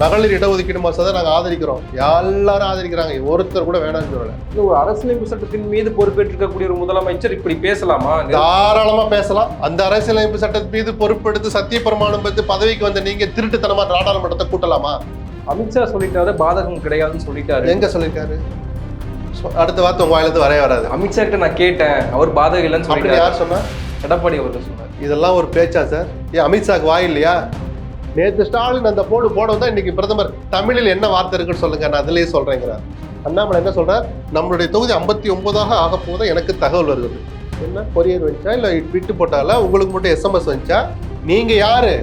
மகளிர் இடஒதுக்கீடு மசோதா நாங்கள் ஆதரிக்கிறோம், எல்லாரும் ஆதரிக்கிறாங்க, ஒருத்தர் கூட வேணாம்னு சொல்லல. ஒரு அரசியலமைப்பு சட்டத்தின் மீது பொறுப்பேற்றிருக்கக்கூடிய ஒரு முதலமைச்சர் இப்படி பேசலாமா? தாராளமா பேசலாம். அந்த அரசியலமைப்பு சட்டத்தின் மீது பொறுப்பெடுத்து சத்திய பிரமாணம் பெற்று பதவிக்கு வந்த நீங்க திருட்டுத்தனமா நாடாளுமன்றத்தை கூட்டலாமா? அமித்ஷா சொல்லிட்டாரு பாதகம் கிடையாதுன்னு சொல்லிட்டாரு. எங்க சொல்லிருக்காரு? அடுத்த வார்த்தை உங்க வாயிலிருந்து வரவே வராது. அமித்ஷா கிட்ட நான் கேட்டேன், அவர் பாதகம் இல்லைன்னு அப்படி சொல்லிட்டாரு. யார் சொன்னா? எடப்பாடி அவர்கள் சொன்னார். இதெல்லாம் ஒரு பேச்சா சார்? ஏன் அமித்ஷாக்கு வாய் இல்லையா? நேற்று ஸ்டாலின் அந்த போட தான் இன்னைக்கு பிரதமர் தமிழில் என்ன வார்த்தை இருக்குன்னு சொல்லுங்க, நான் அதுலயே சொல்றேங்கிறார். அண்ணாமலை என்ன சொல்றார்? நம்மளுடைய தொகுதி 59 ஆக போதும் எனக்கு தகவல் வருது. என்ன கொரியர் வந்துச்சா இல்ல விட்டு போட்டால உங்களுக்கு மட்டும் SMS வந்துச்சா? நீங்க யாரு?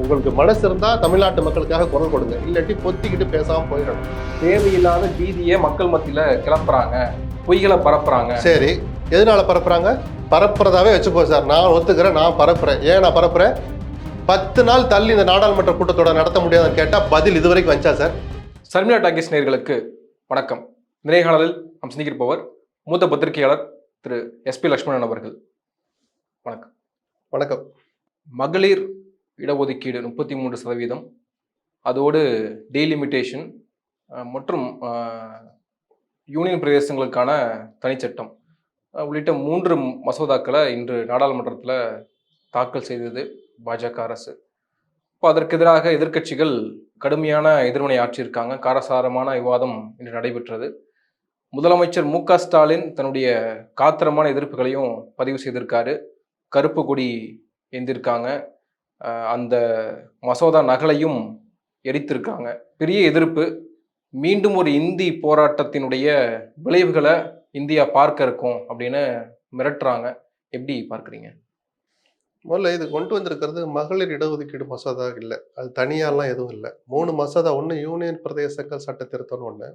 உங்களுக்கு மனசு இருந்தா தமிழ்நாட்டு மக்களுக்காக குரல் கொடுங்க, இல்லாட்டி பொத்திக்கிட்டு பேசாம போயிடணும். தேவையில்லாத பீதியை மக்கள் மத்தியில கிளப்புறாங்க, பொய்களை பரப்புறாங்க. சரி, எதனால பரப்புறாங்க? பரப்புறதாவே வச்சுக்கோ சார், நான் ஒத்துக்கிறேன், நான் பரப்புறேன். ஏன் நான் பரப்புறேன்? 10 நாள் தள்ளி இந்த நாடாளுமன்ற கூட்டத்தோட நடத்த முடியாதுன்னு கேட்டா பதில் இதுவரைக்கும் வந்துச்சா சார்? சர்மிளா டாக்கீஸ் நேயர்களுக்கு வணக்கம். நேர்காணலில் நாம் சிந்திக்கிருப்பவர் மூத்த பத்திரிகையாளர் திரு SP லட்சுமணன் அவர்கள். வணக்கம். வணக்கம். மகளிர் இடஒதுக்கீடு 33%, அதோடு டீலிமிட்டேஷன் மற்றும் யூனியன் பிரதேசங்களுக்கான தனிச்சட்டம் உள்ளிட்ட 3 மசோதாக்களை இன்று நாடாளுமன்றத்தில் தாக்கல் செய்தது பாஜக அரசு. இப்போ அதற்கு எதிராக எதிர்க்கட்சிகள் கடுமையான எதிர்வினை ஆற்றியிருக்காங்க. காரசாரமான விவாதம் இன்று நடைபெற்றது. முதலமைச்சர் MK ஸ்டாலின் தன்னுடைய காத்திரமான எதிர்ப்புகளையும் பதிவு செய்திருக்காரு. கருப்பு கொடி ஏந்திருக்காங்க. அந்த மசோதா நகலையும் எரித்திருக்காங்க. பெரிய எதிர்ப்பு. மீண்டும் ஒரு இந்தி போராட்டத்தினுடைய விளைவுகளை இந்தியா பார்க்க இருக்கும் அப்படின்னு மிரட்டுறாங்க. எப்படி பார்க்குறீங்க? முதல்ல இது கொண்டு வந்திருக்கிறது மகளிர் இடஒதுக்கீடு மசோதா இல்லை, அது தனியாலாம் எதுவும் இல்லை. 3 மசோதா. ஒன்று யூனியன் பிரதேசங்கள் சட்ட திருத்தம், ஒன்று.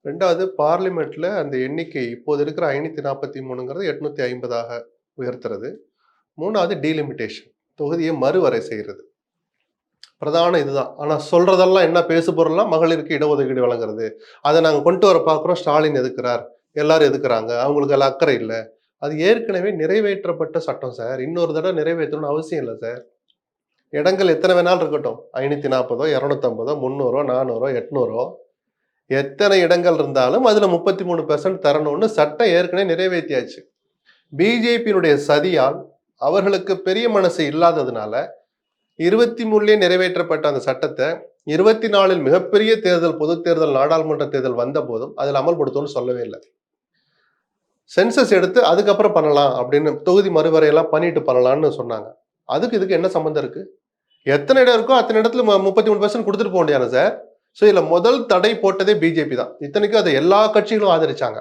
ரெண்டாவது பார்லிமெண்ட்ல அந்த எண்ணிக்கை இப்போது இருக்கிற 543 850 உயர்த்துறது. 3வது டீலிமிட்டேஷன், தொகுதியை மறுவரை செய்கிறது. பிரதான இதுதான். ஆனால் சொல்றதெல்லாம் என்ன பேசு பொருள்லாம் மகளிருக்கு இடஒதுக்கீடு வழங்குறது. அதை நாங்கள் கொண்டு வர பார்க்குறோம், ஸ்டாலின் எதுக்குறார், எல்லாரும் எதுக்குறாங்க, அவங்களுக்கு எல்லாம் அக்கறை இல்லை. அது ஏற்கனவே நிறைவேற்றப்பட்ட சட்டம் சார், இன்னொரு தடவை நிறைவேற்றணும்னு அவசியம் இல்லை சார். இடங்கள் எத்தனை வேணாலும் இருக்கட்டும், 540, 250, 300, 400, 800, எத்தனை இடங்கள் இருந்தாலும் அதுல 33% தரணும்னு சட்டம் ஏற்கனவே நிறைவேற்றியாச்சு. பிஜேபியினுடைய சதியால் அவர்களுக்கு பெரிய மனசு இல்லாததுனால 23 நிறைவேற்றப்பட்ட அந்த சட்டத்தை 24 மிகப்பெரிய தேர்தல், பொது தேர்தல், நாடாளுமன்ற தேர்தல் வந்த போதும் அதில் அமல்படுத்தணும்னு சொல்லவே இல்லை. சென்சஸ் எடுத்து அதுக்கப்புறம் பண்ணலாம் அப்படின்னு, தொகுதி மறுவரையெல்லாம் பண்ணிட்டு பண்ணலாம்னு சொன்னாங்க. இதுக்கு என்ன சம்பந்தம் இருக்கு? எத்தனை இடம் இருக்கோ அத்தனை இடத்துல 33% கொடுத்துட்டு போக முடியாது சார். ஸோ இதுல முதல் தடை போட்டதே பிஜேபி தான். இத்தனைக்கும் அதை எல்லா கட்சிகளும் ஆதரிச்சாங்க.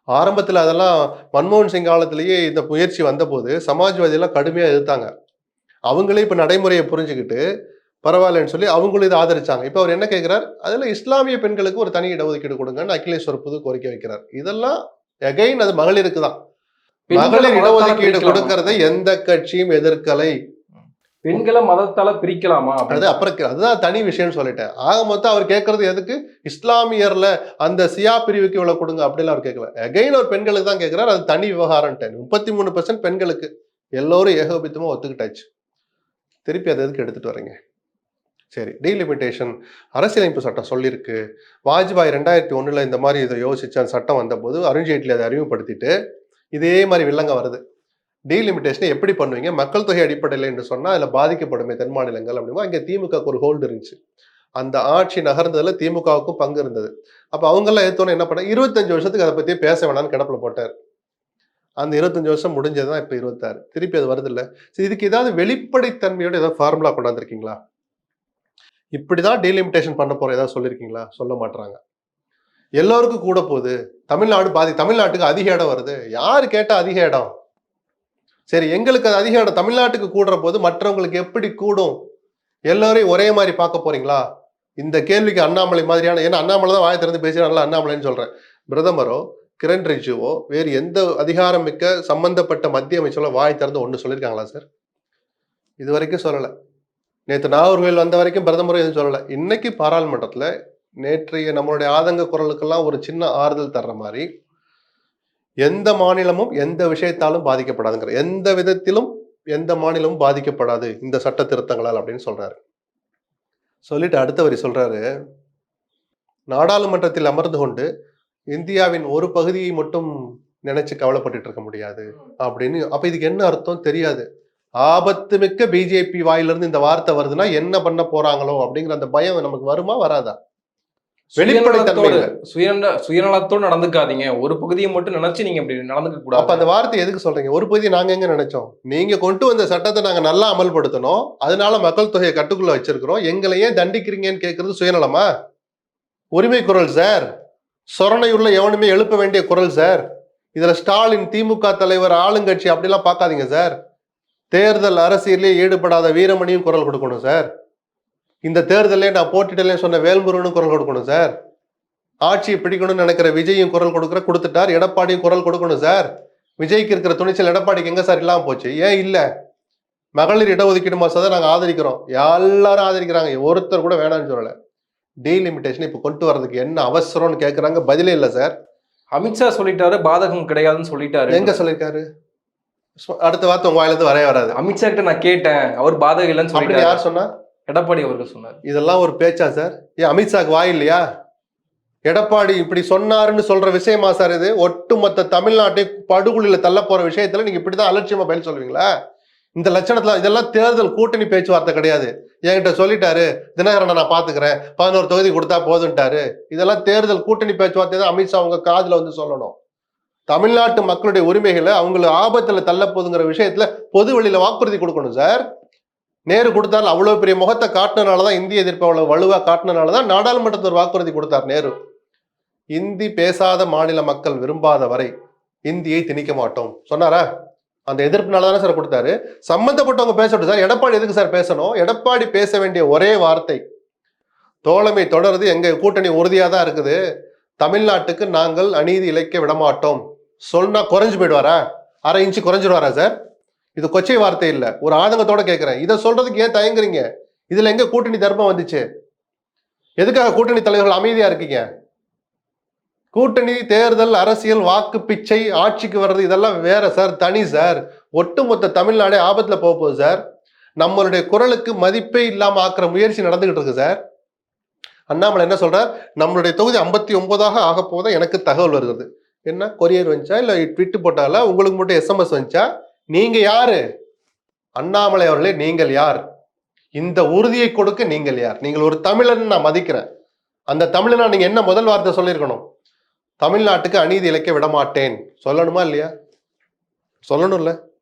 ஆரம்பத்தில் அதெல்லாம் மன்மோகன் சிங் காலத்திலேயே இந்த முயற்சி வந்தபோது சமாஜ்வாதி எல்லாம் கடுமையா எதிர்த்தாங்க. அவங்களே இப்ப நடைமுறையை புரிஞ்சுக்கிட்டு பரவாயில்லன்னு சொல்லி அவங்களும் இதை ஆதரிச்சாங்க. இப்ப அவர் என்ன கேட்கிறார்? அதுல இஸ்லாமிய பெண்களுக்கு ஒரு தனி இடஒதுக்கீடு கொடுங்கன்னு அகிலேஸ்வர் புது கோரிக்கை வைக்கிறார். இதெல்லாம் எகைன் அது மகளிருக்கு தான். மகளிர் இடஒதுக்கீடு கொடுக்கறதை எந்த கட்சியும் எதிர்க்கலை. பெண்களை மதத்தால பிரிக்கலாமா? அதுதான் தனி விஷயம்னு சொல்லிட்டேன். ஆக மொத்தம் அவர் கேட்கறது எதுக்கு? இஸ்லாமியர்ல அந்த சியா பிரிவுக்கு இவ்வளவு கொடுங்க அப்படிலாம் அவர் கேட்கல. எகைன் ஒரு பெண்களுக்கு தான் கேட்கிறார். அது தனி விவகாரம். 33% பெண்களுக்கு எல்லோரும் ஏகோபித்தமா ஒத்துக்கிட்டாச்சு. திருப்பி அதை எதுக்கு எடுத்துட்டு வரீங்க? சரி, டீலிமிட்டேஷன் அரசியலமைப்பு சட்டம் சொல்லியிருக்கு. வாஜ்பாய் 2001 இந்த மாதிரி இதை யோசிச்சு அந்த சட்டம் வந்த போது அருண்ஜேட்லி அதை அறிமுகப்படுத்திட்டு இதே மாதிரி வில்லங்க வருது. டீலிமிட்டேஷனை எப்படி பண்ணுவீங்க? மக்கள் தொகை அடிப்படையில் என்று சொன்னா அதுல பாதிக்கப்படுமே தென் மாநிலங்கள் அப்படின்னா இங்க திமுகவுக்கு ஒரு ஹோல்டு இருந்துச்சு. அந்த ஆட்சி நகர்ந்ததுல திமுகவுக்கும் பங்கு இருந்தது. அப்ப அவங்க எல்லாம் எடுத்தோன்னு என்ன பண்ண, 25 வருஷத்துக்கு அதை பத்தி பேச வேணாம்னு கிடப்புல போட்டார். அந்த 25 வருஷம் முடிஞ்சதுதான் இப்ப 26. திருப்பி அது வருது இல்ல. இதுக்கு ஏதாவது வெளிப்படைத்தன்மையோட ஏதாவது ஃபார்முலா கொண்டாந்துருக்கீங்களா? இப்படிதான் டீலிமிட்டேஷன் பண்ண போறோம் ஏதாவது சொல்லியிருக்கீங்களா? சொல்ல மாட்டாங்க. எல்லோருக்கும் கூட போகுது, தமிழ்நாட்டுக்கு அதிக இடம் வருது. யாரு கேட்டா அதிக இடம்? சரி, எங்களுக்கு அது அதிக இடம் தமிழ்நாட்டுக்கு கூடுற போது மற்றவங்களுக்கு எப்படி கூடும்? எல்லாரையும் ஒரே மாதிரி பார்க்க போறீங்களா? இந்த கேள்விக்கு அண்ணாமலை மாதிரியான, ஏன்னா அண்ணாமலை தான் வாயை திறந்து பேசுறாங்களா, அண்ணாமலைன்னு சொல்றேன். பிரதமரோ கிரண் ரிஜிஜுவோ வேறு எந்த அதிகாரம் மிக்க சம்பந்தப்பட்ட மத்திய அமைச்சரோ வாய் திறந்து ஒன்று சொல்லியிருக்காங்களா சார்? இது வரைக்கும் சொல்லலை. நேற்று நாகர்கோவில் வந்த வரைக்கும் பிரதமரும் எதுவும் சொல்லலை. இன்னைக்கு பாராளுமன்றத்தில் நேற்றைய நம்மளுடைய ஆதங்க குரலுக்கெல்லாம் ஒரு சின்ன ஆறுதல் தர்ற மாதிரி எந்த மாநிலமும் எந்த விஷயத்தாலும் பாதிக்கப்படாதுங்கிற, எந்த விதத்திலும் எந்த மாநிலமும் பாதிக்கப்படாது இந்த சட்ட திருத்தங்களால் அப்படின்னு சொல்றாரு. சொல்லிட்டு அடுத்த வரி சொல்றாரு, நாடாளுமன்றத்தில் அமர்ந்து கொண்டு இந்தியாவின் ஒரு பகுதியை மட்டும் நினைச்சு கவலைப்பட்டுட்டு இருக்க முடியாது அப்படின்னு. அப்ப இதுக்கு என்ன அர்த்தம் தெரியாது. ஆபத்து மிக்க பிஜேபி வாயிலிருந்து இந்த வார்த்தை வருதுன்னா என்ன பண்ண போறாங்களோ அப்படிங்கிற அந்த பயம் நமக்கு வருமா வராதா? வெளிப்படைத்தன்மை இல்ல. சுயநலத்தோடு நடந்துக்காதீங்க, ஒரு பகுதியை மட்டும் நினைச்சு நீங்க இப்படி நடந்துக்க அப்ப கூடாது. அந்த வார்த்தை எதுக்கு சொல்றீங்க? ஒரு பகுதி நாங்க எங்க நினைச்சோம்? நீங்க கொண்டு வந்த சட்டத்தை நாங்க நல்லா அமல்படுத்தணும், அதனால மக்கள் தொகையை கட்டுக்குள்ள வச்சிருக்கிறோம், எங்களை ஏன் தண்டிக்கிறீங்கன்னு கேட்கறது சுயநலமா? உரிமை குரல் சார், சொரணையுள்ள எவனுமே எழுப்ப வேண்டிய குரல் சார். இதுல ஸ்டாலின், திமுக தலைவர், ஆளுங்கட்சி அப்படிலாம் பார்க்காதீங்க சார். தேர்தல் அரசியலே ஈடுபடாத வீரமணியும் குரல் கொடுக்கணும் சார். இந்த தேர்தலே நான் போட்டிட்டலே சொன்ன வேல்முருகனும் குரல் கொடுக்கணும் சார். ஆட்சியை பிடிக்கணும்னு நினைக்கிற விஜயும் குரல் கொடுத்துட்டார், எடப்பாடியும் குரல் கொடுக்கணும் சார். விஜய்க்கு இருக்கிற துணிச்சல் எடப்பாடிக்கு எங்க சார் இல்லாம போச்சு? ஏன் இல்ல? மகளிர் இடஒதுக்கீடு மசோதா நாங்க ஆதரிக்கிறோம், எல்லாரும் ஆதரிக்கிறாங்க, ஒருத்தர் கூட வேணாம்னு சொல்லல. டீலிமிட்டேஷன் இப்ப கொண்டு வர்றதுக்கு என்ன அவசரம்னு கேட்கறாங்க, பதிலே இல்ல சார். அமித்ஷா சொல்லிட்டாரு, பாதகம் கிடையாதுன்னு சொல்லிட்டாரு. எங்க சொல்லிருக்காரு? அடுத்த வார்த்தை உங்க வாயிலிருந்து வரவே வராது. அமித்ஷா கிட்ட நான் கேட்டேன், அவர் பாதகம் இல்லைன்னு அப்படி சொல்லிட்டாரு. யார் சொன்னா? எடப்பாடி அவர்கள் சொன்னார். இதெல்லாம் ஒரு பேச்சா சார்? ஏன் அமித்ஷாக்கு வாய் இல்லையா? எடப்பாடி இப்படி சொன்னாருன்னு சொல்ற விஷயமா சார் இது? ஒட்டுமொத்த தமிழ்நாட்டை படுகொலியில தள்ள போற விஷயத்துல நீங்க இப்படிதான் அலட்சியமா பதில் சொல்லுவீங்களா? இந்த லட்சணத்துல இதெல்லாம் தேர்தல் கூட்டணி பேச்சுவார்த்தை கிடையாது. என்கிட்ட சொல்லிட்டாரு, தினகரனை நான் பாத்துக்கிறேன், 11 தொகுதி கொடுத்தா போதுன்ட்டாரு. இதெல்லாம் தேர்தல் கூட்டணி பேச்சுவார்த்தை தான் அமித்ஷா உங்க காதுல வந்து சொல்லணும். தமிழ்நாட்டு மக்களுடைய உரிமைகளை அவங்களை ஆபத்துல தள்ள போதுங்கிற விஷயத்துல பொது வழியில வாக்குறுதி கொடுக்கணும் சார். நேரு கொடுத்தாரு, அவ்வளவு பெரிய முகத்தை காட்டினாலதான், இந்திய எதிர்ப்பு அவ்வளவு வலுவா காட்டினாலதான் நாடாளுமன்றத்தில் ஒரு வாக்குறுதி கொடுத்தார் நேரு. இந்தி பேசாத மாநில மக்கள் விரும்பாத வரை இந்தியை திணிக்க மாட்டோம் சொன்னாரா? அந்த எதிர்ப்புனால தானே சார் கொடுத்தாரு. சம்பந்தப்பட்டவங்க பேசட்டும் சார். எடப்பாடி எதுக்கு சார் பேசணும்? எடப்பாடி பேச வேண்டிய ஒரே வார்த்தை, தோழமை தொடருது, எங்க கூட்டணி உறுதியா தான் இருக்குது, தமிழ்நாட்டுக்கு நாங்கள் அநீதி இழைக்க விடமாட்டோம் சொன்னா குறைஞ்சு போயிடுவாரா? அரை இன்ச்சு குறைஞ்சிடுவாரா சார்? இது கொச்சை வார்த்தை இல்ல, ஒரு ஆதங்கத்தோட கேட்கிறேன். இதை சொல்றதுக்கு ஏன் தயங்குறீங்க? இதுல எங்க கூட்டணி தர்மம் வந்துச்சு? எதுக்காக கூட்டணி தலைவர்கள் அமைதியா இருக்கீங்க? கூட்டணி, தேர்தல், அரசியல், வாக்கு பிச்சை, ஆட்சிக்கு வர்றது இதெல்லாம் வேற சார், தனி சார். ஒட்டுமொத்த தமிழ்நாடே ஆபத்துல போக போகுது சார். நம்மளுடைய குரலுக்கு மதிப்பே இல்லாம ஆக்குற முயற்சி நடந்துகிட்டு இருக்கு சார். அண்ணாமலை என்ன சொல்றார்? நம்மளுடைய தொகுதி 59ஆக ஆக போதா எனக்கு தகவல் வருகிறது. என்ன கொரியர் வந்துச்சா இல்ல ட்விட்டு போட்டால? உங்களுக்கு மட்டும் எஸ்எம்எஸ் வந்துச்சா? நீங்க யாரு? அண்ணாமலை அவர்களே, நீங்கள் யார்? இந்த உறுதியை கொடுக்க நீங்கள் யார்? நீங்கள் ஒரு தமிழன் நான் மதிக்கிறேன். அந்த தமிழனா நீங்க என்ன முதல் வார்த்தை சொல்லியிருக்கணும்? தமிழ்நாட்டுக்கு அநீதி இழைக்க விடமாட்டேன் சொல்லணுமா இல்லையா? சொல்லணும்ல.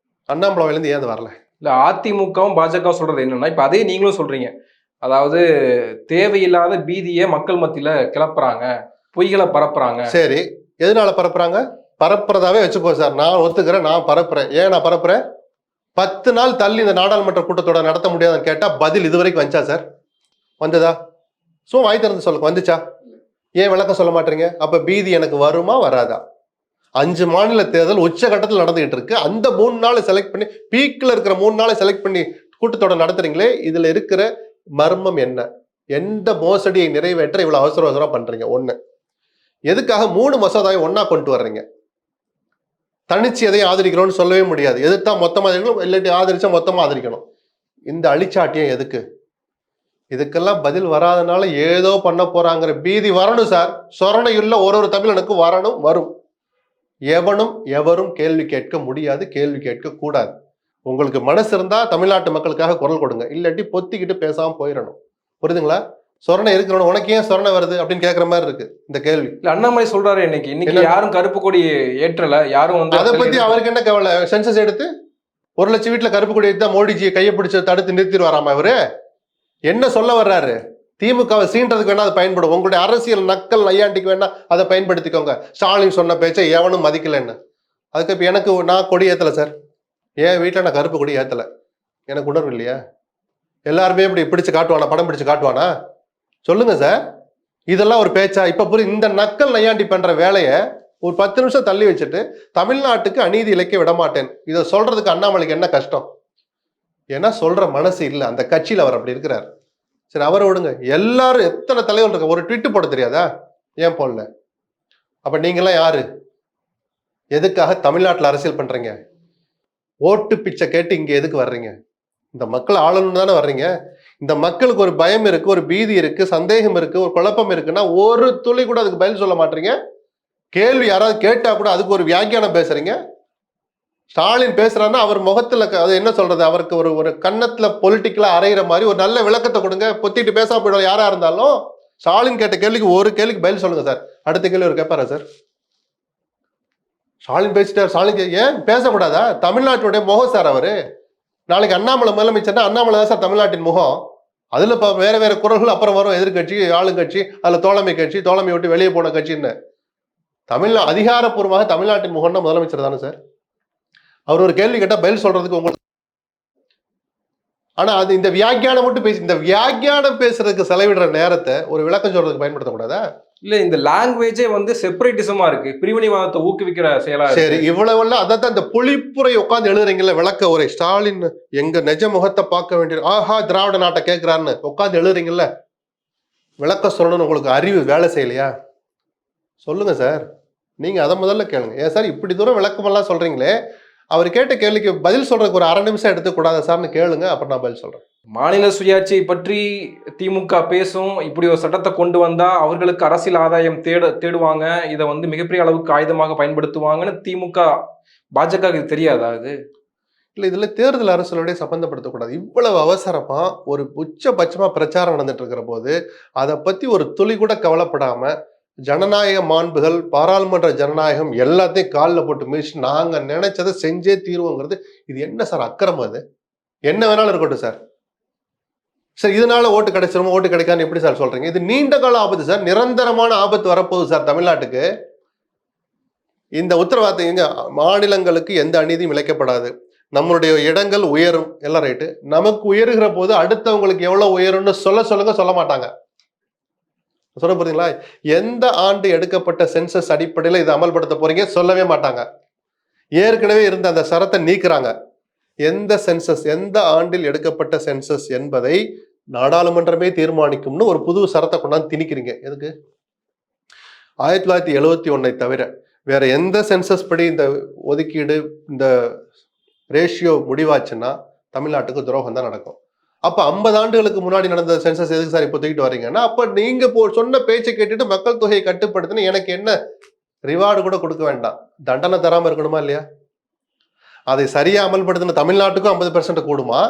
அண்ணாமலையிலேருந்து ஏன் வரல? இல்ல, அதிமுகவும் பாஜக சொல்றது என்னன்னா, இப்ப அதே நீங்களும் சொல்றீங்க, அதாவது தேவையில்லாத பீதியை மக்கள் மத்தியில கிளப்புறாங்க, பொய்களை பரப்புறாங்க. சரி, எதனால பரப்புறாங்க? பரப்புறதாவே வச்சுக்கோ சார், நான் ஒத்துக்கிறேன், நான் பரப்புறேன். ஏன் நான் பரப்புறேன்? 10 நாள் தள்ளி இந்த நாடாளுமன்ற கூட்டத்தோட நடத்த முடியாதுன்னு கேட்டா பதில் இதுவரைக்கும் வந்துச்சா சார்? வந்ததா? வாய் திறந்து சொல்லுங்க, வந்துச்சா? ஏன் விளக்கம் சொல்ல மாட்டீங்க? அப்ப பீதி எனக்கு வருமா வராதா? 5 மாநில தேர்தல் உச்சகட்டத்தில் நடந்துகிட்டு இருக்கு. அந்த 3 நாளை செலக்ட் பண்ணி, பீக்ல இருக்கிற 3 நாளை செலக்ட் பண்ணி கூட்டத்தோட நடத்துறீங்களே, இதுல இருக்கிற மர்மம் என்ன? எந்த மோசடியை நிறைவேற்ற இவ்வளவு அவசரம் பண்றீங்க? ஒண்ணு, எதுக்காக 3 மசோதாவை ஒன்னா கொண்டு வர்றீங்க? தனிச்சு எதையும் ஆதரிக்கிறோம்னு சொல்லவே முடியாது. எதிர்த்தா மொத்தமா ஆதரிக்கணும், இல்லாட்டி ஆதரிச்சா மொத்தமா ஆதரிக்கணும். இந்த அழிச்சாட்டியம் எதுக்கு? இதுக்கெல்லாம் பதில் வராதனால ஏதோ பண்ண போறாங்கிற பீதி வரணும் சார். சொரணையுள்ள ஒரு தமிழனுக்கு வரணும், வரும். எவனும் எவரும் கேள்வி கேட்க முடியாது, கேள்வி கேட்க கூடாது. உங்களுக்கு மனசு இருந்தா தமிழ்நாட்டு மக்களுக்காக குரல் கொடுங்க, இல்லாட்டி பொத்திக்கிட்டு பேசாம போயிடணும். புரியுதுங்களா? சொரணை இருக்கிறவன உனக்கு ஏன் சொரணை வருது அப்படின்னு கேட்கற மாதிரி இருக்கு இந்த கேள்வி. இல்ல, அண்ணாமலை சொல்றாரு, இன்னைக்கு யாரும் கருப்பு கொடி ஏற்றல, யாரும் வந்து அதை பத்தி அவருக்கு என்ன கவலை? சென்சஸ் எடுத்து 1 லட்சம் வீட்டுல கருப்பு கொடி எடுத்தா மோடிஜியை கையை பிடிச்சு தடுத்து நிறுத்திடுவாராமா இவரு? என்ன சொல்ல வர்றாரு? திமுகவை சீன்றதுக்கு வேணா அது பயன்படும், உங்களுடைய அரசியல் நக்கல் நையாண்டிக்கு வேணா அதை பயன்படுத்திக்கோங்க. ஸ்டாலின் சொன்ன பேச்சை எவனும் மதிக்கலன்னு. அதுக்கு இப்ப எனக்கு, நான் கொடி ஏத்தல சார், என் வீட்டுல நான் கருப்பு கொடி ஏத்தல, எனக்கு உணர்வு இல்லையா? எல்லாருமே இப்படி பிடிச்சு காட்டுவானா? படம் பிடிச்சு காட்டுவானா? சொல்லுங்க சார், இதெல்லாம் ஒரு பேச்சா? இப்ப புரியுது. இந்த நக்கல் நையாண்டி பண்ற வேலையை ஒரு 10 நிமிஷம் தள்ளி வச்சுட்டு தமிழ்நாட்டுக்கு அநீதி இழைக்க விடமாட்டேன் இதை சொல்றதுக்கு அண்ணாமலைக்கு என்ன கஷ்டம்? ஏன்னா சொல்ற மனசு இல்லை அந்த கட்சியில், அவர் அப்படி இருக்கிறார். சரி, அவரை விடுங்க. எல்லாரும் எத்தனை தலைவர் இருக்க, ஒரு ட்விட்டு போட தெரியாதா? ஏன் போடல? அப்ப நீங்கெல்லாம் யாரு? எதுக்காக தமிழ்நாட்டில் அரசியல் பண்றீங்க? ஓட்டு பிச்சை கேட்டு இங்க எதுக்கு வர்றீங்க? இந்த மக்களை ஆளணும் தானே வர்றீங்க. இந்த மக்களுக்கு ஒரு பயம் இருக்கு, ஒரு பீதி இருக்கு, சந்தேகம் இருக்கு, ஒரு குழப்பம் இருக்குன்னா ஒரு துளி கூட அதுக்கு பதில் சொல்ல மாட்டீங்க. கேள்வி யாராவது கேட்டா கூட அதுக்கு ஒரு வியாக்கியானம் பேசுறீங்க. ஸ்டாலின் பேசுறாருன்னா அவர் முகத்துல அது என்ன சொல்றது, அவருக்கு ஒரு ஒரு கன்னத்துல பொலிட்டிக்கலா அரைகிற மாதிரி ஒரு நல்ல விளக்கத்தை கொடுங்க. பொத்திட்டு பேசாம போயிடும் யாரா இருந்தாலும். ஸ்டாலின் கேட்ட கேள்விக்கு ஒரு கேள்விக்கு பதில் சொல்லுங்க சார். அடுத்த கேள்வி ஒரு கேட்பாரா சார்? ஸ்டாலின் பேசிட்டார், ஸ்டாலின் ஏன் பேசக்கூடாதா? தமிழ்நாட்டுடைய முகம் சார் அவரு. நாளைக்கு அண்ணாமலை முதலமைச்சர்னா அண்ணாமலை தான் சார் தமிழ்நாட்டின் முகம். அதுல வேற வேற குரல்கள் அப்புறம் வரும், எதிர்கட்சி, ஆளுங்கட்சி, அதுல தோழமை கட்சி, தோழமை விட்டு வெளியே போன கட்சின்னு. அதிகாரப்பூர்வமாக தமிழ்நாட்டின் முகம்னா முதலமைச்சர் தானே சார். அவர் ஒரு கேள்வி கேட்டா பதில் சொல்றதுக்கு உங்களுக்கு, ஆனா அது இந்த வியாக்கியானம் மட்டும் பேசி, இந்த வியாக்கியானம் பேசுறதுக்கு செலவிடுற நேரத்தை ஒரு விளக்கம் சொல்றதுக்கு பயன்படுத்தக்கூடாதா? இல்ல, இந்த லாங்குவேஜே வந்து செப்பரேட்டிசமா இருக்கு, பிரிவினைவாதத்தை ஊக்குவிக்கிற செயலா சரி, இவ்வளவு அதான் இந்த பொழிப்புரை உட்காந்து எழுதுறீங்கல்ல, விளக்க உரை. ஸ்டாலின் எங்க நிஜ முகத்தை பார்க்க வேண்டிய, ஆஹா திராவிட நாட்டை கேட்கிறான்னு உட்காந்து எழுதுறீங்கல்ல, விளக்க சொல்லணும்னு உங்களுக்கு அறிவு வேலை செய்யலையா? சொல்லுங்க சார். நீங்க அதை முதல்ல கேளுங்க. ஏன் சார் இப்படி தூரம் விளக்கமெல்லாம் சொல்றீங்களே, அவர் கேட்ட கேள்விக்கு பதில் சொல்றதுக்கு ஒரு அரை நிமிஷம் எடுத்துக்கூடாது சார்னு கேளுங்க, அப்புறம் நான் பதில் சொல்றேன். மாநில சுயாட்சியை பற்றி திமுக பேசும், இப்படி ஒரு சட்டத்தை கொண்டு வந்தா அவர்களுக்கு அரசியல் ஆதாயம் தேடுவாங்க, இதை வந்து மிகப்பெரிய அளவுக்கு ஆயுதமாக பயன்படுத்துவாங்கன்னு திமுக பாஜக இது தெரியாதா? அது இல்ல, இதுல தேர்தல் அரசியலோட சம்பந்தப்படுத்தக்கூடாது. இவ்வளவு அவசரமா ஒரு உச்சபட்சமா பிரச்சாரம் நடந்துட்டு இருக்கிற போது அதை பத்தி ஒரு துளி கூட கவலைப்படாம, ஜனநாயக மாண்புகள், பாராளுமன்ற ஜனநாயகம் எல்லாத்தையும் காலில் போட்டு மிதிச்சு நாங்க நினைச்சதை செஞ்சே தீர்வோங்கிறது இது என்ன சார் அக்கிரமம்? அது என்ன வேணாலும் இருக்கட்டும் சார். சார் இதனால ஓட்டு கிடைச்சிருமோ ஓட்டு கிடைக்கான்னு எப்படி சார் சொல்றீங்க? இது நீண்ட கால ஆபத்து சார், நிரந்தரமான ஆபத்து வரப்போகுது சார் தமிழ்நாட்டுக்கு. இந்த உத்தரவாதத்தை எங்க, மாநிலங்களுக்கு எந்த அநீதியும் இழைக்கப்படாது, நம்மளுடைய இடங்கள் உயரும், எல்லாம் ரைட்டு. நமக்கு உயர்கிற போது அடுத்தவங்களுக்கு எவ்வளவு உயரும்னு சொல்லுங்க, சொல்ல மாட்டாங்க. சொல்ல போறீங்களா? எந்த ஆண்டு எடுக்கப்பட்ட சென்சஸ் அடிப்படையில் இதை அமல்படுத்த போறீங்க சொல்லவே மாட்டாங்க. ஏற்கனவே இருந்த அந்த சரத்தை நீக்குறாங்க. எந்த சென்சஸ், எந்த ஆண்டில் எடுக்கப்பட்ட சென்சஸ் என்பதை நாடாளுமன்றமே தீர்மானிக்கும்னு ஒரு புது சரத்தை கொண்டாந்து திணிக்கிறீங்க. எதுக்கு? 1971 தவிர வேற எந்த சென்சஸ் படி இந்த ஒதுக்கீடு, இந்த ரேஷியோ முடிவாச்சுன்னா தமிழ்நாட்டுக்கு துரோகம் தான் நடக்கும். அப்ப 50 ஆண்டுகளுக்கு முன்னாடி நடந்த சென்சஸ் எதுக்கு சார் இப்போ தூக்கிட்டு வரீங்கன்னா, அப்ப நீங்க சொன்ன பேச்சை கேட்டுட்டு மக்கள் தொகையை கட்டுப்படுத்தின எனக்கு என்ன ரிவார்டு கூட கொடுக்க வேண்டாம், தண்டனை தராம இருக்கணுமா இல்லையா? அதை சரியா அமல்படுத்தின தமிழ்நாட்டுக்கும் 50% கூடுமா,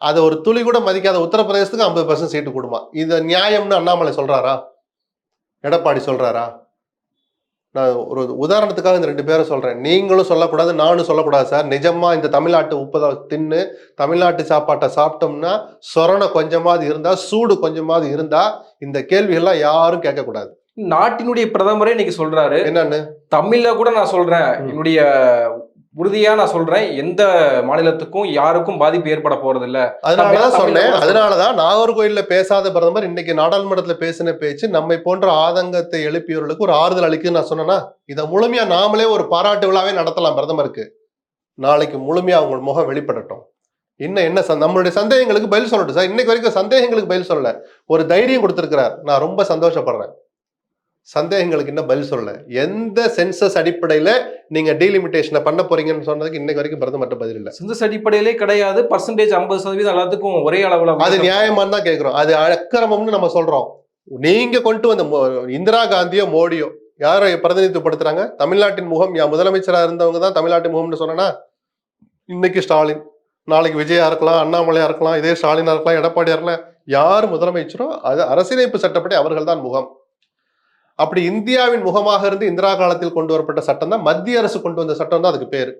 அதை ஒரு துளி கூட மதிக்காத உத்தரப்பிரதேசத்துக்கு 50% சீட்டு கூடுமா? இது நியாயம்னு அண்ணாமலை சொல்றாரா? எடப்பாடி சொல்றாரா? நான் ஒரு உதாரணத்துக்காக இந்த 2 பேரை சொல்றேன். நீங்களும் சொல்லக்கூடாது, நானும் சொல்லக்கூடாது சார். நிஜமா இந்த தமிழ்நாட்டு உப்பை தின்னு தமிழ்நாட்டு சாப்பாட்டை சாப்பிட்டோம்னா சொரணை கொஞ்சமாவது இருந்தா, சூடு கொஞ்சமாவது இருந்தா இந்த கேள்விகள்லாம் யாரும் கேட்கக்கூடாது. நாட்டினுடைய பிரதமரே இன்னைக்கு சொல்றாரு. என்னன்னு? தமிழ்ல கூட நான் சொல்றேன், என்னுடைய உறுதியா நான் சொல்றேன், எந்த மாநிலத்துக்கும் யாருக்கும் பாதிப்பு ஏற்பட போறது இல்ல. அதனாலதான் சொன்னேன். அதனாலதான் நாகர்கோயில்ல பேசாத பிரதமர் இன்னைக்கு நாடாளுமன்றத்துல பேசின பேச்சு நம்மை போன்ற ஆதங்கத்தை எழுப்பியவர்களுக்கு ஒரு ஆறுதல் அளிக்குன்னு நான் சொன்னேன்னா, இதை முழுமையா நாமளே ஒரு பாராட்டு விழாவே நடத்தலாம் பிரதமருக்கு. நாளைக்கு முழுமையா அவங்க முகம் வெளிப்படட்டும். இன்னும் என்ன நம்மளுடைய சந்தேகங்களுக்கு பதில் சொல்லட்டும் சார். இன்னைக்கு வரைக்கும் சந்தேகங்களுக்கு பதில் சொல்லல, ஒரு தைரியம் கொடுத்திருக்கிறார். நான் ரொம்ப சந்தோஷப்படுறேன். சந்தேகங்களுக்கு இன்னும் பதில் சொல்லல. எந்த சென்சஸ் அடிப்படையில நீங்க டீலிமிட்டேஷனை பண்ண போறீங்கன்னு சொன்னதுக்கு இன்னைக்கு வரைக்கும் பிரதமர் பதில் இல்ல. சென்சஸ் அடிப்படையிலே கிடையாது. பர்சன்டேஜ் 50% எல்லாத்துக்கும் ஒரே அளவுல. அது நியாயமானு தான் கேட்கிறோம். அது அக்கிரமம்னு நம்ம சொல்றோம். நீங்க கொண்டு வந்த இந்திரா காந்தியோ மோடியோ யாரை பிரதிநிதித்துவப்படுத்துறாங்க? தமிழ்நாட்டின் முகம், முதலமைச்சரா இருந்தவங்க தான் தமிழ்நாட்டின் முகம்னு சொன்னா, இன்னைக்கு ஸ்டாலின், நாளைக்கு விஜயா இருக்கலாம், அண்ணாமலையா இருக்கலாம், இதே ஸ்டாலினா இருக்கலாம், எடப்பாடியா இருக்கலாம், யார் முதலமைச்சரோ அது அரசியலமைப்பு சட்டப்படி அவர்கள் தான் முகம். அப்படி இந்தியாவின் முகமாக இருந்து இந்திரா காலத்தில் கொண்டு வரப்பட்ட சட்டம் தான், மத்திய அரசு கொண்டு வந்த சட்டம் தான் அதுக்கு பேரு.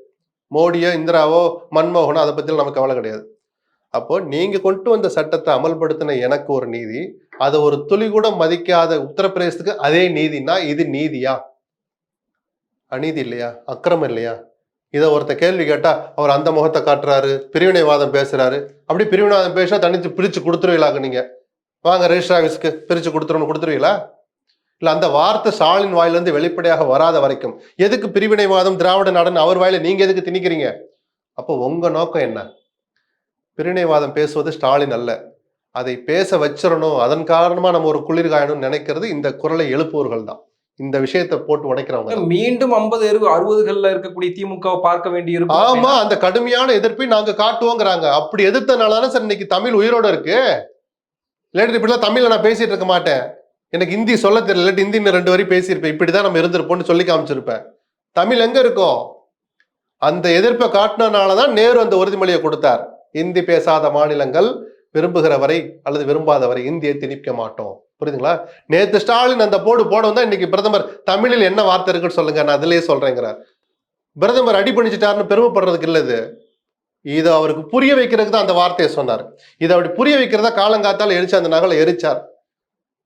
மோடியோ இந்திராவோ மன்மோகனோ அதை பத்தி நமக்கு கவலை கிடையாது. அப்போ நீங்க கொண்டு வந்த சட்டத்தை அமல்படுத்தின எனக்கு ஒரு நீதி, அதை ஒரு துளி கூட மதிக்காத உத்தரப்பிரதேசத்துக்கு அதே நீதினா இது நீதியா? அநீதி இல்லையா? அக்கிரமம் இல்லையா? இதை ஒருத்த கேள்வி கேட்டா அவர் அந்த முகத்தை காட்டுறாரு, பிரிவினைவாதம் பேசுறாரு. அப்படி பிரிவினைவாதம் பேசினா தனித்து பிரிச்சு கொடுத்துருவீங்களாங்க? நீங்க வாங்க ரெஜிஸ்டர் ஆஃபீஸ்க்கு பிரிச்சு கொடுத்துருவீங்களா? இல்ல அந்த வார்த்தை ஸ்டாலின் வாயிலிருந்து வெளிப்படையாக வராத வரைக்கும் எதுக்கு பிரிவினைவாதம், திராவிட நாடுன்னு அவர் வாயில நீங்க எதுக்கு திணிக்கிறீங்க? அப்போ உங்க நோக்கம் என்ன? பிரிவினைவாதம் பேசுவது ஸ்டாலின் அல்ல, அதை பேச வச்சிடணும், அதன் காரணமா நம்ம ஒரு குளிர் காயணும்னு நினைக்கிறது இந்த குரலை எழுப்புவர்கள் தான். இந்த விஷயத்தை போட்டு உடைக்கிறவங்க. மீண்டும் 50-60களில் இருக்கக்கூடிய திமுகவை பார்க்க வேண்டி இருக்கும். ஆமா, அந்த கடுமையான எதிர்ப்பை நாங்க காட்டுவோங்கிறாங்க. அப்படி எதிர்த்தனாலதானே சார் இன்னைக்கு தமிழ் உயிரோட இருக்கு. இல்லாட்டி இப்படிலாம் தமிழ்ல நான் பேசிட்டு இருக்க மாட்டேன், எனக்கு ஹிந்தி சொல்ல தெரியல, இல்லாட்டி ஹிந்தி இன்னும் 2 வரி பேசியிருப்பேன், இப்படிதான் நம்ம இருந்திருப்போம்னு சொல்லி காமிச்சிருப்பேன். தமிழ் எங்க இருக்கும்? அந்த எதிர்ப்பை காட்டினாலதான் நேரு அந்த உறுதிமொழியை கொடுத்தார். இந்தி பேசாத மாநிலங்கள் விரும்புகிற வரை அல்லது விரும்பாத வரை இந்தியை திணிக்க மாட்டோம். புரியுதுங்களா? நேத்து ஸ்டாலின் அந்த போடு போட வந்தா இன்னைக்கு பிரதமர் தமிழில் என்ன வார்த்தை இருக்குன்னு சொல்லுங்க, நான் அதிலேயே சொல்றேங்கிறார். பிரதமர் அடிபணிச்சிட்டாருன்னு பெருமைப்படுறதுக்கு இல்ல இது. இது அவருக்கு புரிய வைக்கிறதுக்கு தான் அந்த வார்த்தையை சொன்னார். இதை அப்படி புரிய வைக்கிறதா காலங்காத்தால் எரிச்சு அந்த நகலை எரிச்சார்.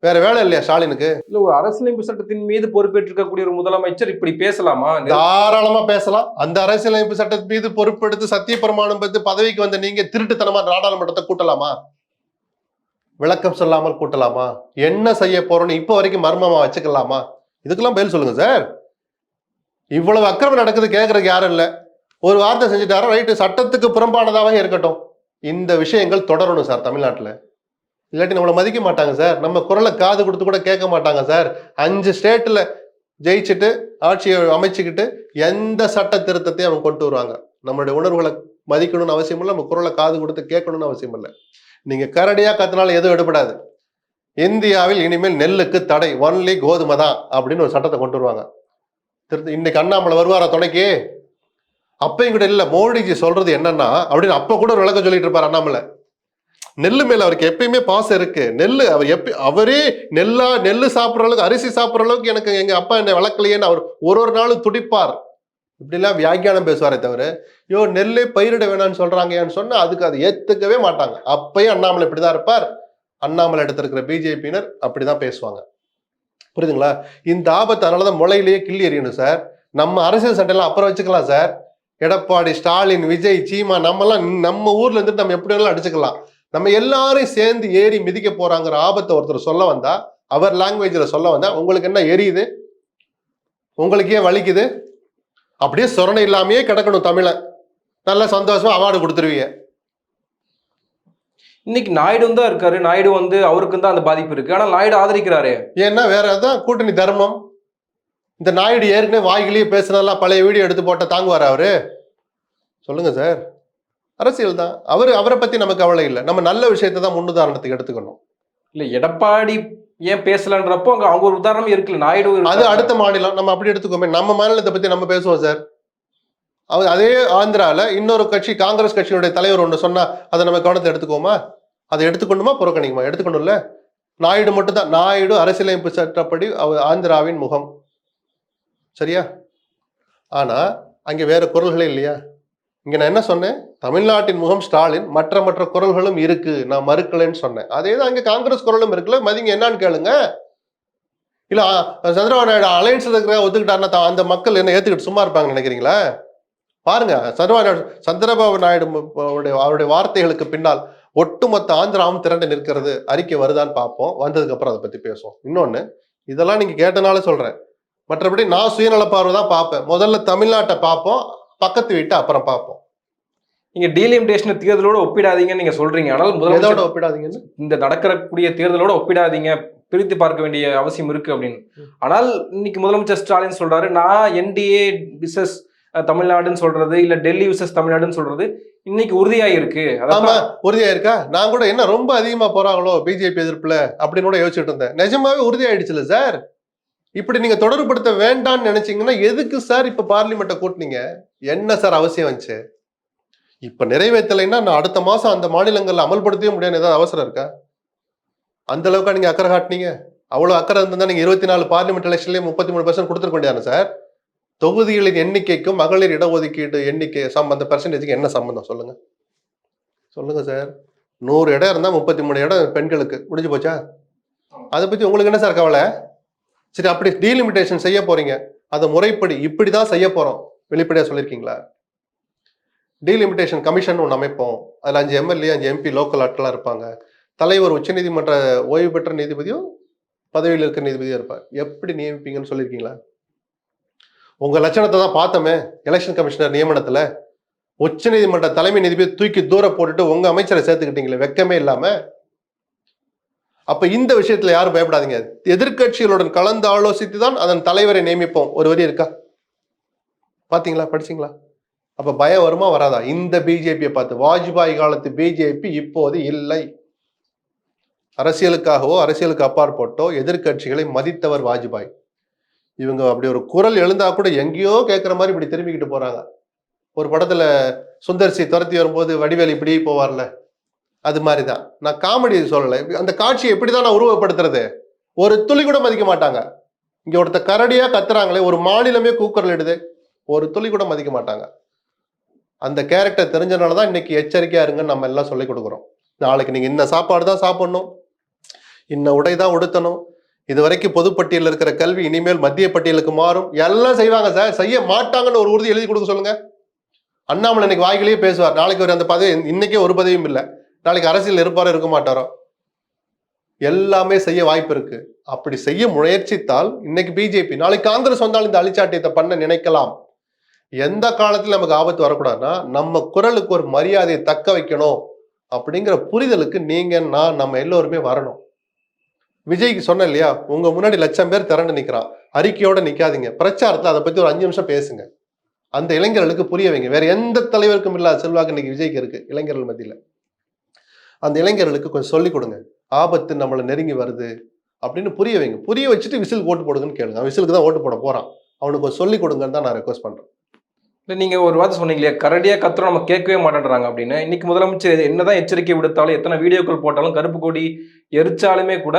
வேற வேலை இல்லையா ஸ்டாலினுக்கு? இல்ல ஒரு அரசியலமைப்பு சட்டத்தின் மீது பொறுப்பேற்றிருக்கக்கூடிய ஒரு முதலமைச்சர் இப்படி பேசலாமா? தாராளமா பேசலாம். அந்த அரசியலமைப்பு சட்டத்தின் மீது பொறுப்பெடுத்து சத்திய பிரமாணம் பெற்று பதவிக்கு வந்த நீங்க திருட்டுத்தனமா நாடாளுமன்றத்தை கூட்டலாமா? விளக்கம் சொல்லாமல் கூட்டலாமா? என்ன செய்ய போறோம்னு இப்ப வரைக்கும் மர்மமா வச்சுக்கலாமா? இதுக்கெல்லாம் பதில் சொல்லுங்க சார். இவ்வளவு அக்கிரமம் நடக்குது, கேட்கறதுக்கு யாரும் இல்ல. ஒரு வார்த்தை செஞ்சுட்டாரா, ரைட்டு, சட்டத்துக்கு புறம்பானதாவே இருக்கட்டும். இந்த விஷயங்கள் தொடரணும் சார் தமிழ்நாட்டுல. இல்லாட்டி நம்மளை மதிக்க மாட்டாங்க சார். நம்ம குரலை காது கொடுத்து கூட கேட்க மாட்டாங்க சார். 5 ஸ்டேட்ல ஜெயிச்சுட்டு ஆட்சியை அமைச்சுக்கிட்டு எந்த சட்ட திருத்தத்தையும் அவங்க கொண்டு வருவாங்க. நம்மளுடைய உணர்வுகளை மதிக்கணும்னு அவசியம் இல்லை, நம்ம குரலை காது கொடுத்து கேட்கணும்னு அவசியம் இல்லை. நீங்க கரடியா கத்தினாலும் எதுவும் எடுபடாது. இந்தியாவில் இனிமேல் நெல்லுக்கு தடை, ஒன்லி கோதுமை தான் அப்படின்னு ஒரு சட்டத்தை கொண்டு வருவாங்க. இன்னைக்கு அண்ணாமலை வருவாரா துணைக்கு? அப்பயும் கூட இல்ல, மோடிஜி சொல்றது என்னன்னா அப்படின்னு அப்ப கூட ஒரு விளக்கம் சொல்லிட்டு இருப்பார் அண்ணாமலை. நெல்லு மேல அவருக்கு எப்பயுமே பாசம் இருக்கு. நெல்லு அவர் அவரே நெல்லு சாப்பிட்ற அளவுக்கு, அரிசி சாப்பிட்ற அளவுக்கு எனக்கு எங்க அப்பா என்னை வளர்க்கலையேன்னு அவர் ஒரு நாளும் துடிப்பார். இப்படிலாம் வியாக்கியானம் பேசுவாரே தவிர, நெல்லே பயிரிட வேணாம்னு சொல்றாங்கன்னு சொன்னா அதுக்கு அதை ஏத்துக்கவே மாட்டாங்க. அப்பயும் அண்ணாமலை இப்படிதான் இருப்பார். அண்ணாமலை எடுத்திருக்கிற பிஜேபியினர் அப்படிதான் பேசுவாங்க. புரியுதுங்களா? இந்த ஆபத்து அதனாலதான் முளையிலேயே கிள்ளி எறியணும் சார். நம்ம அரசியல் சண்டையெல்லாம் அப்புறம் வச்சுக்கலாம் சார். எடப்பாடி, ஸ்டாலின், விஜய், சீமா, நம்மெல்லாம் நம்ம ஊர்ல இருந்துட்டு நம்ம எப்படி வேணாலும் அடிச்சுக்கலாம். நம்ம எல்லாரும் சேர்ந்து ஏறி மிதிக்க போறாங்கிற ஆபத்தை ஒருத்தர் சொல்ல வந்தா, அவர் லாங்குவேஜ்ல சொல்ல வந்தா, உங்களுக்கு என்ன எரியுது? உங்களுக்கு ஏன் வலிக்குது? அப்படியே சொரணை இல்லாமையே கிடக்கணும் தமிழன். நல்ல சந்தோஷமா அவார்டு கொடுத்துருவீங்க. இன்னைக்கு நாயுடு தான் இருக்காரு. நாயுடு அவருக்கு தான் அந்த பாதிப்பு இருக்கு. ஆனா நாயுடு ஆதரிக்கிறாரு. ஏன்னா வேற ஏதாவது கூட்டணி தர்மம். இந்த நாயுடு ஏற்கனவே வாய்கிலேயே பேசுனதெல்லாம் பழைய வீடியோ எடுத்து போட்ட தாங்குவார் அவரு? சொல்லுங்க சார். அரசியல் தான். அவரை பத்தி நமக்கு கவலை இல்லை. நம்ம நல்ல விஷயத்தை தான் முன்னுதாரணத்துக்கு எடுத்துக்கணும். இல்ல எடப்பாடி ஏன் பேசலன்றப்போ அவங்க ஒரு உதாரணம் இருக்குல்ல, நாயுடு. அது அடுத்த மாநிலம், நம்ம அப்படி எடுத்துக்கோமே. நம்ம மாநிலத்தை பத்தி நம்ம பேசுவோம் சார். அதே ஆந்திரால இன்னொரு கட்சி, காங்கிரஸ் கட்சியினுடைய தலைவர் ஒன்று சொன்னா அதை நம்ம கவனத்தை எடுத்துக்கோமா? அதை எடுத்துக்கொண்டுமா புறக்கணிக்குமா? எடுத்துக்கணும்ல. நாயுடு மட்டும் தான். நாயுடு அரசியலமைப்பு சட்டப்படி ஆந்திராவின் முகம், சரியா? ஆனா அங்க வேற குரல்களே இல்லையா? இங்க நான் என்ன சொன்னேன்? தமிழ்நாட்டின் முகம் ஸ்டாலின், மற்ற குரல்களும் இருக்கு, நான் மறுக்கலைன்னு சொன்னேன். அதேதான் அங்க காங்கிரஸ் குரலும் இருக்குல்ல, மதிங்க, என்னன்னு கேளுங்க. இல்ல சந்திரபாபு நாயுடு அலையன்ஸ்ல இருக்கிற ஒத்துக்கிட்டாருன்னா அந்த மக்கள் என்ன ஏத்துக்கிட்டு சும்மா இருப்பாங்கன்னு நினைக்கிறீங்களா? பாருங்க, சந்திரபாபு நாயுடு அவருடைய வார்த்தைகளுக்கு பின்னால் ஒட்டுமொத்த ஆந்திராவும் திரண்டு நிற்கிறது. அறிக்கை வருதான்னு பார்ப்போம். வந்ததுக்கு அப்புறம் அதை பத்தி பேசுவோம். இன்னொன்னு, இதெல்லாம் நீங்க கேட்டனால சொல்றேன். மற்றபடி நான் சுயநல பார்வை தான் பார்ப்பேன். முதல்ல தமிழ்நாட்டை பார்ப்போம், பக்கத்து வீட்டை அப்புறம் பார்ப்போம். நீங்க டீலிமிட்டேஷன் தேர்தலோட ஒப்பிடாதீங்கன்னு நீங்க சொல்றீங்க. ஆனால் முதலோட ஒப்பிடாதீங்கன்னு, இந்த நடக்கக்கூடிய தேர்தலோட ஒப்பிடாதீங்க, பிரித்து பார்க்க வேண்டிய அவசியம் இருக்கு அப்படின்னு. ஆனால் இன்னைக்கு முதலமைச்சர் ஸ்டாலின் சொல்றாரு, நான் என்டிஏ விசஸ் தமிழ்நாடுன்னு சொல்றது, இல்ல டெல்லி விசஸ் தமிழ்நாடுன்னு சொல்றது இன்னைக்கு உறுதியாயிருக்கு. ஆமா, உறுதியாயிருக்கா? நான் கூட என்ன ரொம்ப அதிகமா போறாங்களோ பிஜேபி எதிர்ப்புல அப்படின்னு கூட யோசிச்சுட்டு இருந்தேன். நிஜமாவே உறுதியாயிடுச்சுல சார். இப்படி நீங்க தொடர்புபடுத்த வேண்டாம்னு நினைச்சீங்கன்னா எதுக்கு சார் இப்ப பார்லிமெண்ட்டை கூட்டினீங்க? என்ன சார் அவசியம் வந்துச்சு? இப்ப நிறைவேற்றலைன்னா நான் அடுத்த மாசம் அந்த மாநிலங்கள்ல அமல்படுத்தவே முடியாது. ஏதாவது அவசரம் இருக்கா? அந்த அளவுக்கா நீங்க அக்கறை காட்டினீங்க? அவ்வளவு அக்கறை இருந்தா நீங்க 24 பார்லிமெண்ட் எலெக்ஷன்லயே 33% கொடுத்துருக்க வேண்டியதானே சார்? தொகுதிகளின் எண்ணிக்கைக்கும் மகளிர் இடஒதுக்கீடு எண்ணிக்கை அந்த பெர்சன்டேஜுக்கு என்ன சம்பந்தம்? சொல்லுங்க சொல்லுங்க சார். 100 இடம் இருந்தா 33 இடம் பெண்களுக்கு முடிஞ்சு போச்சா? அதை பத்தி உங்களுக்கு என்ன சார் கவலை? சரி, அப்படி டீலிமிட்டேஷன் செய்ய போறீங்க, அதை முறைப்படி இப்படிதான் செய்ய போறோம் வெளிப்படையா சொல்லியிருக்கீங்களா? டீலிமிட்டேஷன் கமிஷன் ஒன்று அமைப்போம். அதுல 5 எம்எல்ஏ 5 எம்பி லோக்கல் ஆட்களா இருப்பாங்க. தலைவர் உச்சநீதிமன்ற ஓய்வு பெற்ற நீதிபதியும் பதவியில் இருக்கிற நீதிபதியும் இருப்பார். எப்படி நியமிப்பீங்கன்னு சொல்லியிருக்கீங்களா? உங்க லட்சணத்தை தான் பார்த்தோமே எலெக்ஷன் கமிஷனர் நியமனத்துல. உச்ச நீதிமன்ற தலைமை நீதிபதி தூக்கி தூர போட்டுட்டு உங்க அமைச்சரை சேர்த்துக்கிட்டீங்களே, வெக்கமே இல்லாம. அப்ப இந்த விஷயத்துல யாரும் பயப்படாதீங்க. எதிர்கட்சிகளுடன் கலந்து ஆலோசித்து தான் அதன் தலைவரை நியமிப்போம். ஒரு வரி இருக்கா? பாத்தீங்களா? படிச்சீங்களா? அப்ப பயம் வருமா வராதா? இந்த பிஜேபியை பார்த்து. வாஜ்பாய் காலத்து பிஜேபி இப்போது இல்லை. அரசியலுக்காகவோ அரசியலுக்கு அப்பாற்பட்டோ எதிர்க்கட்சிகளை மதித்தவர் வாஜ்பாய். இவங்க அப்படி ஒரு குரல் எழுந்தா கூட எங்கேயோ கேட்குற மாதிரி இப்படி திரும்பிக்கிட்டு போறாங்க. ஒரு படத்துல சுந்தர்சி துரத்தி வரும்போது வடிவேல் இப்படி போவார்ல, அது மாதிரி தான். நான் காமெடி சொல்லலை, அந்த காட்சியை எப்படி தான் நான் உருவப்படுத்துறது? ஒரு துளி கூட மதிக்க மாட்டாங்க. இங்க ஒருத்த கரடியா கத்துறாங்களே, ஒரு மாநிலமே கூக்குரல் இடுது, ஒரு துளி கூட மதிக்க மாட்டாங்க. அந்த கேரக்டர் தெரிஞ்சனால தான் இன்னைக்கு எச்சரிக்கையா இருங்கன்னு நம்ம எல்லாம் சொல்லிக் கொடுக்குறோம். நாளைக்கு நீங்க இன்ன சாப்பாடு தான் சாப்பிடணும், இன்ன உடை தான் உடுத்தணும், இது வரைக்கும் பொதுப்பட்டியலில் இருக்கிற கல்வி இனிமேல் மத்திய பட்டியலுக்கு மாறும், எல்லாம் செய்வாங்க சார். செய்ய மாட்டாங்கன்னு ஒரு உறுதி எழுதி கொடுக்க சொல்லுங்க. அண்ணாமலை இன்னைக்கு வாய்களையே பேசுவார், நாளைக்கு ஒரு அந்த பதவி, இன்னைக்கே ஒரு பதவியும் இல்லை, நாளைக்கு அரசியல் இருப்பாரோ இருக்க மாட்டாரோ, எல்லாமே செய்ய வாய்ப்பு இருக்கு. அப்படி செய்ய முயற்சித்தால் இன்னைக்கு பிஜேபி, நாளைக்கு காங்கிரஸ் வந்தாலும் இந்த அழிச்சாட்டியத்தை பண்ண நினைக்கலாம். எந்த காலத்துல நமக்கு ஆபத்து வரக்கூடாதுன்னா, நம்ம குரலுக்கு ஒரு மரியாதையை தக்க வைக்கணும் அப்படிங்கிற புரிதலுக்கு நீங்க நான் நம்ம எல்லோருமே வரணும். விஜய்க்கு சொன்ன இல்லையா, உங்க முன்னாடி லட்சம் பேர் திரண்டு நிக்கிறான், அறிக்கையோட நிக்காதீங்க, பிரச்சாரத்துல அதை பத்தி ஒரு 5 நிமிஷம் பேசுங்க. அந்த இளைஞர்களுக்கு புரிய வைங்க. வேற எந்த தலைவருக்கும் இல்லாத செல்வாக்கு இன்னைக்கு விஜய்க்கு இருக்கு இளைஞர்கள் மத்தியில. அந்த இளைஞர்களுக்கு கொஞ்சம் சொல்லிக் கொடுங்க, ஆபத்து நம்மளை நெருங்கி வருது அப்படின்னு புரிய வைங்க. புரிய வச்சுட்டு விசிலுக்கு ஓட்டு போடுங்கன்னு கேளுங்க. அவன் விசிலுக்கு தான் ஓட்டு போட போறான், அவனுக்கு கொஞ்சம் சொல்லிக் கொடுங்கன்னு தான் நான் ரெக்வஸ்ட் பண்றேன். இல்லை, நீங்க ஒரு வார்த்தை சொன்னீங்க இல்லையா, கரடியா கத்துறோம் நம்ம கேட்கவே மாட்டேன்றாங்க அப்படின்னு. இன்னைக்கு முதலமைச்சர் என்னதான் எச்சரிக்கை விடுத்தாலும், எத்தனை வீடியோக்கள் போட்டாலும், கருப்பு கொடி எரிச்சாலுமே கூட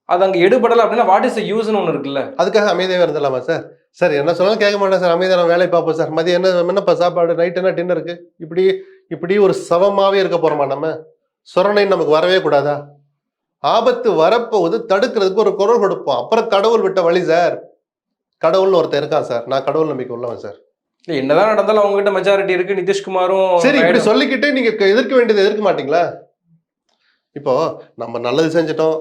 அது அங்க எடுபடலை அப்படின்னா வாட் இஸ் யூஸ்னு ஒன்று இருக்குல்ல. அதுக்காக அமைதியாக இருந்துடலாமா சார்? சார் என்ன சொன்னாலும் கேட்க மாட்டேன் சார், அமைதியாக நான் வேலையை பார்ப்போம் சார், மதியம் என்னப்பா சாப்பாடு, நைட் என்ன டின்னருக்கு, இப்படி ஒரு சவமாவே இருக்க போறோமா? நம்ம சொரணை நமக்கு வரவே கூடாதா? ஆபத்து வரப்போகுது, தடுக்கிறதுக்கு ஒரு குரல் கொடுப்போம். அப்புறம் கடவுள் விட்ட வழி சார். கடவுள்னு ஒருத்தர் இருக்கான் சார், நான் கடவுள் நம்பிக்கை உள்ளவன் சார். இல்லை, என்னதான் நடந்தாலும் அவங்க கிட்ட மெஜாரிட்டி இருக்கு. நிதிஷ்குமாரும் சரி, இப்படி சொல்லிக்கிட்டே நீங்க எதிர்க்க வேண்டியது எதிர்க்க மாட்டீங்களா? இப்போ நம்ம நல்லது செஞ்சிட்டோம்,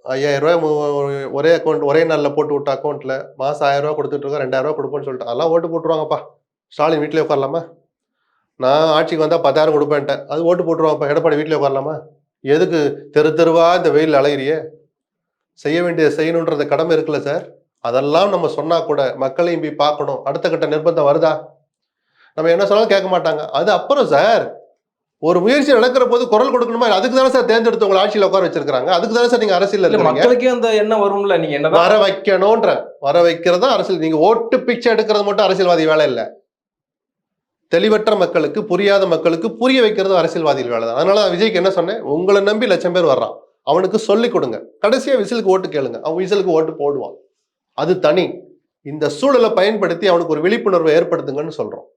5000 ரூபாய் ஒரே அக்கௌண்ட் ஒரே நாளில் போட்டு விட்ட அக்கௌண்ட்ல மாசம் 1000 ரூபாய் கொடுத்துட்டு இருக்கோம், 2000 ரூபாய் கொடுப்போம்னு சொல்லிட்டு அதெல்லாம் ஓட்டு போட்டுருவாங்கப்பா. ஸ்டாலின் வீட்டிலே உட்காரலாமா? நான் ஆட்சிக்கு வந்தா 10,000 கொடுப்பேன்ட்டேன், அது ஓட்டு போட்டுருவாங்கப்பா. எடப்பாடி வீட்டிலே உட்காரலாமா? எதுக்கு தெருவா இந்த வெயில் அலையிறியே? செய்ய வேண்டியதை செய்யணுன்றது கடமை இருக்குல்ல சார். அதெல்லாம் நம்ம சொன்னா கூட மக்களையும் போய் பார்க்கணும். அடுத்த கட்ட நிர்பந்தம் வருதா? நம்ம என்ன சொன்னாலும் கேட்க மாட்டாங்க. அது அப்புறம் சார், ஒரு முயற்சி நடக்கிற போது குரல் கொடுக்கணுமா? அதுக்கு தானே சார் தேர்ந்தெடுத்து உங்களை ஆட்சியில் உட்கார வச்சிருக்காங்க. அதுக்கு தானே சார் நீங்க அரசியல் இருக்கீங்க. மக்களுக்கே அந்த எண்ணம் வரும்ல, நீங்க என்ன வர வைக்கணும்ன்ற, வர வைக்கிறதா அரசியல். நீங்க ஓட்டு பிச்சை எடுக்கிறது மட்டும் அரசியல்வாதி வேலை இல்லை. தெளிவற்ற மக்களுக்கு, புரியாத மக்களுக்கு புரிய வைக்கிறது அரசியல்வாதிகள் வேலை தான். அதனால விஜய்க்கு என்ன சொன்னேன், உங்களை நம்பி லட்சம் பேர் வர்றான், அவனுக்கு சொல்லிக் கொடுங்க. கடைசியா விசிலுக்கு ஓட்டு கேளுங்க, அவன் விசிலுக்கு ஓட்டு போடுவான். அது தனி. இந்த சூழலை பயன்படுத்தி அவனுக்கு ஒரு விழிப்புணர்வை ஏற்படுத்துங்கன்னு சொல்றோம்.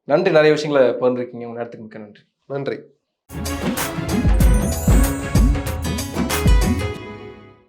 நன்றி, நிறைய விஷயங்களை பகிர்ந்துருக்கீங்க. உங்க நேரத்துக்கு மிக்க நன்றி. நன்றி.